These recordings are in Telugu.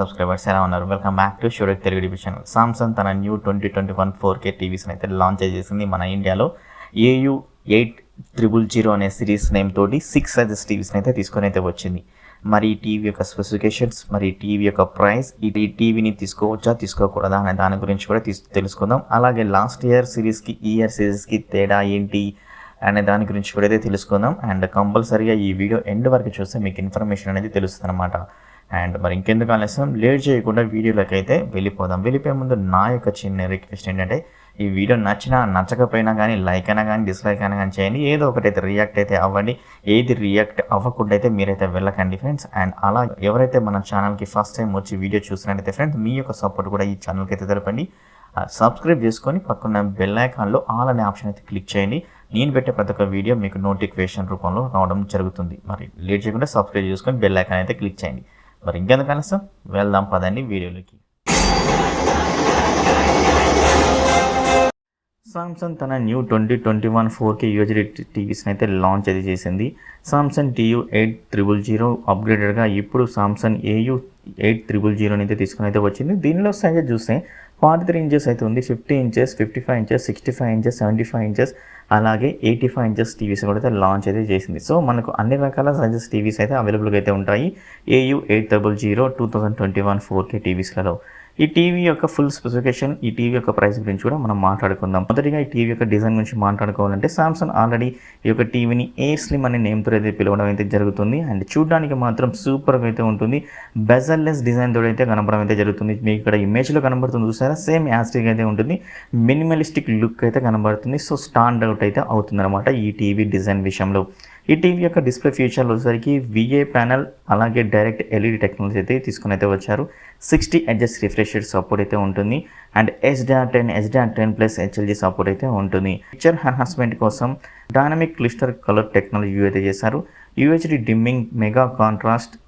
సబ్స్క్రైబర్స్ ఎలా ఉన్నారు? వెల్కమ్ బ్యాక్ టు షోడెక్ తెలుగు యూట్యూబ్ ఛానల్. సామ్సంగ్ తన న్యూ 2021 4K టీవీస్ని అయితే లాంచ్ చేసింది మన ఇండియాలో. AU8000 అనే సిరీస్ నేమ్ తోటి 6 సైజెస్ టీవీస్ని అయితే తీసుకొని అయితే వచ్చింది. మరి ఈ టీవీ యొక్క స్పెసిఫికేషన్స్, మరి ఈ టీవీ యొక్క ప్రైస్, ఈ టీవీని తీసుకోవచ్చా తీసుకోకూడదా అనే దాని గురించి కూడా తెలుసుకుందాం. అలాగే లాస్ట్ ఇయర్ సిరీస్కి ఈ ఇయర్ సిరీస్కి తేడా ఏంటి అనే దాని గురించి కూడా అయితే తెలుసుకుందాం. అండ్ కంపల్సరీగా ఈ వీడియో ఎండ్ వరకు చూస్తే మీకు ఇన్ఫర్మేషన్ అనేది తెలుస్తుంది అనమాట. అండ్ మరి ఇంకెందుకు ఆలస్యం, లేట్ చేయకుండా వీడియోలోకి అయితే వెళ్ళిపోదాం. వెళ్ళిపోయే ముందు నా యొక్క చిన్న రిక్వెస్ట్ ఏంటంటే, ఈ వీడియో నచ్చినా నచ్చకపోయినా కానీ లైక్ అయినా కానీ డిస్లైక్ అయినా కానీ చేయండి. ఏదో ఒకటైతే రియాక్ట్ అయితే అవ్వండి. ఏది రియాక్ట్ అవ్వకుండా అయితే మీరైతే వెళ్ళకండి ఫ్రెండ్స్. అండ్ అలా ఎవరైతే మన ఛానల్కి ఫస్ట్ టైం వచ్చి వీడియో చూసినట్టయితే ఫ్రెండ్స్, మీ యొక్క సపోర్ట్ కూడా ఈ ఛానల్కి అయితే తెలపండి. సబ్స్క్రైబ్ చేసుకొని పక్కన బెల్ ఐకాన్లో ఆల్ అనే ఆప్షన్ అయితే క్లిక్ చేయండి. నేను పెట్టే ప్రతి ఒక్క వీడియో మీకు నోటిఫికేషన్ రూపంలో రావడం జరుగుతుంది. మరి లేట్ చేయకుండా సబ్స్క్రైబ్ చేసుకొని బెల్ ఐకాన్ అయితే క్లిక్ చేయండి. మరి ఇంకెందుకు ఆలస్యం, వెళ్దాం పదండి వీడియోలోకి. సామ్సంగ్ తన న్యూ 2021 4K UHD టీవీస్ని అయితే లాంచ్ అయితే చేసింది. సామ్సంగ్ TU8000 అప్గ్రేడెడ్గా ఇప్పుడు సామ్సంగ్ AU8000 అయితే తీసుకుని అయితే వచ్చింది. దీనిలో సైజెస్ చూస్తే 43 ఇంచెస్ అయితే ఉంది, 50 ఇంచెస్, 55 ఇంచెస్, 65 ఇంచెస్, 75 ఇంచెస్, అలాగే 85 ఇంచెస్ టీవీస్ కూడా అయితే లాంచ్ అయితే చేసింది. సో మనకు అన్ని రకాల సైజెస్ టీవీస్ అయితే అవైలబుల్గా అయితే ఉంటాయి AU8000 2021 4K టీవీస్లలో. ఈ టీవీ యొక్క ఫుల్ స్పెసిఫికేషన్, ఈ టీవీ యొక్క ప్రైస్ గురించి కూడా మనం మాట్లాడుకుందాం. మొదటిగా ఈ టీవీ యొక్క డిజైన్ గురించి మాట్లాడుకోవాలంటే, సామ్సంగ్ ఆల్రెడీ ఈ యొక్క టీవీని స్లిమ్ అనే నేమ్తో అయితే పిలవడం అయితే జరుగుతుంది. అండ్ చూడడానికి మాత్రం సూపర్గా అయితే ఉంటుంది. బెజల్లెస్ డిజైన్ తోటి అయితే కనబడడం అయితే జరుగుతుంది. మీకు ఇక్కడ ఇమేజ్లో కనబడుతుంది చూసారా, సేమ్ యాస్టిక్ అయితే ఉంటుంది. మినిమలిస్టిక్ లుక్ అయితే కనబడుతుంది. సో స్టాండ్ అవుట్ అయితే అవుతుంది అనమాట ఈ టీవీ డిజైన్ విషయంలో. ఈ టీవీ యొక్క డిస్ప్లే ఫీచర్లు వచ్చేసరికి VA ప్యానల్, అలాగే డైరెక్ట్ LED టెక్నాలజీ అయితే తీసుకుని అయితే వచ్చారు. 60 Hz రిఫ్రెష్ రేట్ సపోర్ట్ అయితే ఉంటుంది. And HDR10, HDR10+ HLG support అయితే ఉంటుంది. పిక్చర్ ఎన్హాన్స్మెంట్ కోసం డైనమిక్ క్లిస్టర్ కలర్ టెక్నాలజీ అయితే చేశారు. UHD dimming, mega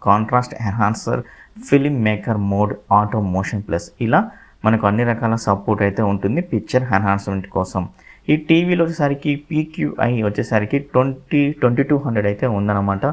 contrast enhancer, film maker mode, auto motion plus, ఇలా మనకు అన్ని రకాల సపోర్ట్ అయితే ఉంటుంది పిక్చర్ ఎన్హాన్స్మెంట్ కోసం. ఈ టీవీలో వచ్చేసరికి PQI వచ్చేసరికి 2200 అయితే ఉందన్నమాట.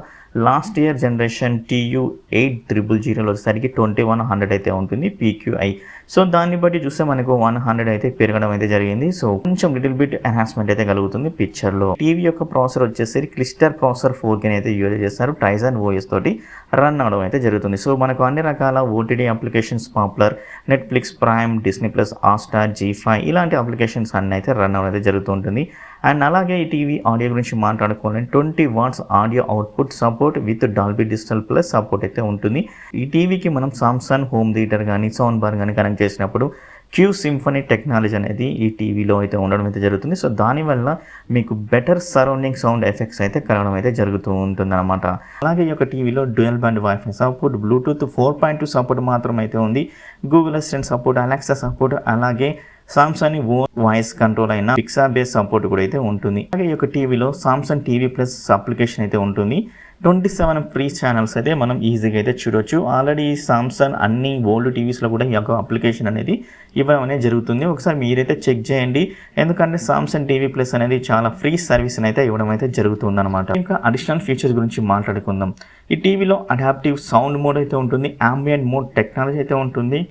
లాస్ట్ ఇయర్ జనరేషన్ TU8000 వచ్చేసరికి 2100 అయితే ఉంటుంది PQI. సో దాన్ని బట్టి చూస్తే మనకు 100 అయితే పెరగడం అయితే జరిగింది. సో కొంచెం లిటిల్ బిట్ ఎన్హాన్స్మెంట్ అయితే కలుగుతుంది పిక్చర్లో. టీవీ యొక్క ప్రాసెసర్ వచ్చేసరికి క్లిస్టర్ ప్రాసెసర్ 4K అయితే యూజ్ చేస్తారు. Tizen OS తోటి రన్ అవడం అయితే జరుగుతుంది. సో మనకు అన్ని రకాల OTT applications popular, Netflix, prime, Disney plus, Hotstar, G5 ఇలాంటి అప్లికేషన్స్ అన్నీ అయితే రన్ అవడం అయితే జరుగుతుంటుంది. అండ్ అలాగే ఈ టీవీ ఆడియో గురించి మాట్లాడుకోవాలంటే 20 watts audio output support with Dolby digital plus support అయితే ఉంటుంది. ఈ టీవీకి మనం సామ్సంగ్ హోమ్ థియేటర్ కానీ సౌండ్ బార్ కానీ కనెక్ట్ చేసినప్పుడు Q Symphony టెక్నాలజీ అనేది ఈ టీవీలో అయితే ఉండడం అయితే జరుగుతుంది. సో దానివల్ల మీకు బెటర్ సరౌండింగ్ సౌండ్ ఎఫెక్ట్స్ అయితే కలగడం అయితే జరుగుతూ ఉంటుంది అనమాట. అలాగే ఈ యొక్క టీవీలో dual band wifi support, Bluetooth 4.2 support మాత్రం అయితే ఉంది. Google assistant support, Alexa support, అలాగే సామ్సంగ్ ఓన్ వాయిస్ కంట్రోల్ అయిన పిక్సా బేస్ సపోర్ట్ కూడా అయితే ఉంటుంది. అలాగే ఈ యొక్క టీవీలో సామ్సంగ్ టీవీ ప్లస్ అప్లికేషన్ అయితే ఉంటుంది. 27 ఫ్రీ ఛానల్స్ అయితే మనం ఈజీగా అయితే చూడొచ్చు. ఆల్రెడీ సామ్సంగ్ అన్ని ఓల్డ్ టీవీస్లో కూడా ఈ యొక్క అప్లికేషన్ అనేది ఇవ్వడం అనేది జరుగుతుంది. ఒకసారి మీరైతే చెక్ చేయండి. ఎందుకంటే సామ్సంగ్ టీవీ ప్లస్ అనేది చాలా ఫ్రీ సర్వీస్ అయితే ఇవ్వడం అయితే జరుగుతుంది అనమాట. ఇంకా అడిషనల్ ఫీచర్స్ గురించి మాట్లాడుకుందాం. ఈ టీవీలో అడాప్టివ్ సౌండ్ మోడ్ అయితే ఉంటుంది, అంబియంట్ మోడ్ టెక్నాలజీ అయితే ఉంటుంది,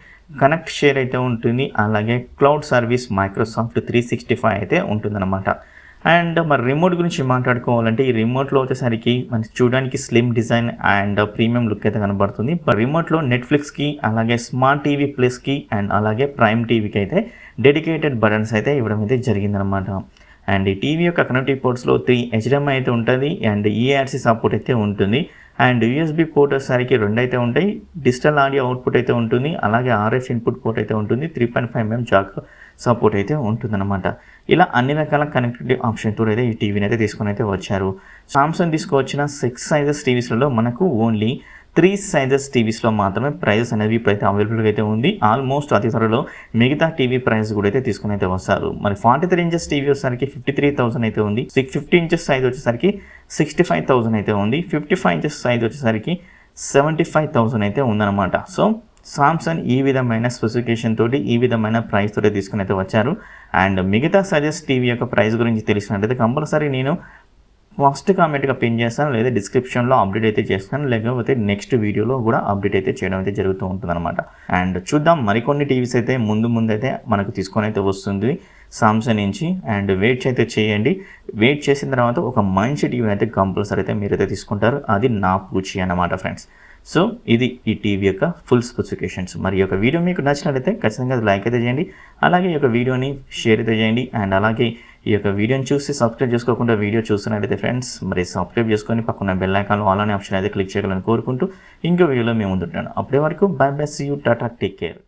కనెక్ట్ షేర్ అయితే ఉంటుంది, అలాగే క్లౌడ్ సర్వీస్ మైక్రోసాఫ్ట్ 365 అయితే ఉంటుందన్నమాట. అండ్ మరి రిమోట్ గురించి మాట్లాడుకోవాలంటే, ఈ రిమోట్లో వచ్చేసరికి మనకి చూడడానికి slim design and premium look అయితే కనబడుతుంది. రిమోట్లో నెట్ఫ్లిక్స్కి, అలాగే స్మార్ట్ టీవీ ప్లస్కి, అండ్ అలాగే ప్రైమ్ టీవీకి అయితే డెడికేటెడ్ బటన్స్ అయితే ఇవ్వడం అయితే జరిగిందనమాట. అండ్ ఈ టీవీ యొక్క కనెక్టివ్ పోర్ట్స్లో 3 HDMI అయితే ఉంటుంది, అండ్ ERC సపోర్ట్ అయితే ఉంటుంది. అండ్ USB పోర్ట్ వచ్చేసరికి 2 అయితే ఉంటాయి. డిజిటల్ ఆడియో అవుట్పుట్ అయితే ఉంటుంది, అలాగే RF ఇన్పుట్ పోర్ట్ అయితే ఉంటుంది. 3.5mm జాక్ సపోర్ట్ అయితే ఉంటుందన్నమాట. ఇలా అన్ని రకాల కనెక్టివిటీ ఆప్షన్ తోడు అయితే ఈ టీవీని అయితే తీసుకొని అయితే వచ్చారు. సామ్సంగ్ తీసుకువచ్చిన 6 సైజెస్ టీవీస్లలో మనకు ఓన్లీ 3 సైజెస్ టీవీస్లో మాత్రమే ప్రైజెస్ అనేది ఇప్పుడైతే అవైలబుల్గా అయితే ఉంది. ఆల్మోస్ట్ అతి త్వరలో మిగతా టీవీ ప్రైస్ కూడా అయితే తీసుకుని అయితే వస్తారు. మరి 43 ఇంచెస్ టీవీ వచ్చేసరికి 53,000 అయితే ఉంది. 50 ఇంచెస్ సైజ్ వచ్చేసరికి 65,000 అయితే ఉంది. 55 ఇంచెస్ సైజ్ వచ్చేసరికి 75,000 అయితే ఉందన్నమాట. సో సామ్సంగ్ ఈ విధమైన స్పెసిఫికేషన్ తోటి, ఈ విధమైన ప్రైస్ తోటి తీసుకుని అయితే వచ్చారు. అండ్ మిగతా సైజెస్ టీవీ యొక్క ప్రైస్ గురించి తెలిసినట్టయితే కంపల్సరీ నేను ఫస్ట్ కామెంట్గా పిన్ చేస్తాను, లేదా డిస్క్రిప్షన్లో అప్డేట్ అయితే చేస్తాను, లేకపోతే నెక్స్ట్ వీడియోలో కూడా అప్డేట్ అయితే చేయడం అయితే జరుగుతూ ఉంటుంది అనమాట. అండ్ చూద్దాం, మరికొన్ని టీవీస్ అయితే ముందు అయితే మనకు తీసుకొని అయితే వస్తుంది సామ్సంగ్ నుంచి. అండ్ వెయిట్ అయితే చేయండి. వెయిట్ చేసిన తర్వాత ఒక మంచి టీవీని అయితే కంపల్సరీ అయితే మీరైతే తీసుకుంటారు. అది నా పూచి అన్నమాట ఫ్రెండ్స్. సో ఇది ఈ టీవీ యొక్క ఫుల్ స్పెసిఫికేషన్స్. మరి ఈ యొక్క వీడియో మీకు నచ్చినట్లయితే ఖచ్చితంగా లైక్ అయితే చేయండి, అలాగే ఈ యొక్క వీడియోని షేర్ అయితే చేయండి. అండ్ అలాగే ఈ యొక్క వీడియోని చూసి సబ్స్క్రైబ్ చేసుకోకుండా వీడియో చూస్తున్నట్లయితే ఫ్రెండ్స్ మరి సబ్స్క్రైబ్ చేసుకొని పక్కన బెల్ ఐకాన్ ఆల్ అనే ఆప్షన్ అయితే క్లిక్ చేయాలని కోరుకుంటూ ఇంకో వీడియోలో మేము ముందుంటాను. అప్పటి వరకు bye bye, see you, tata, take care.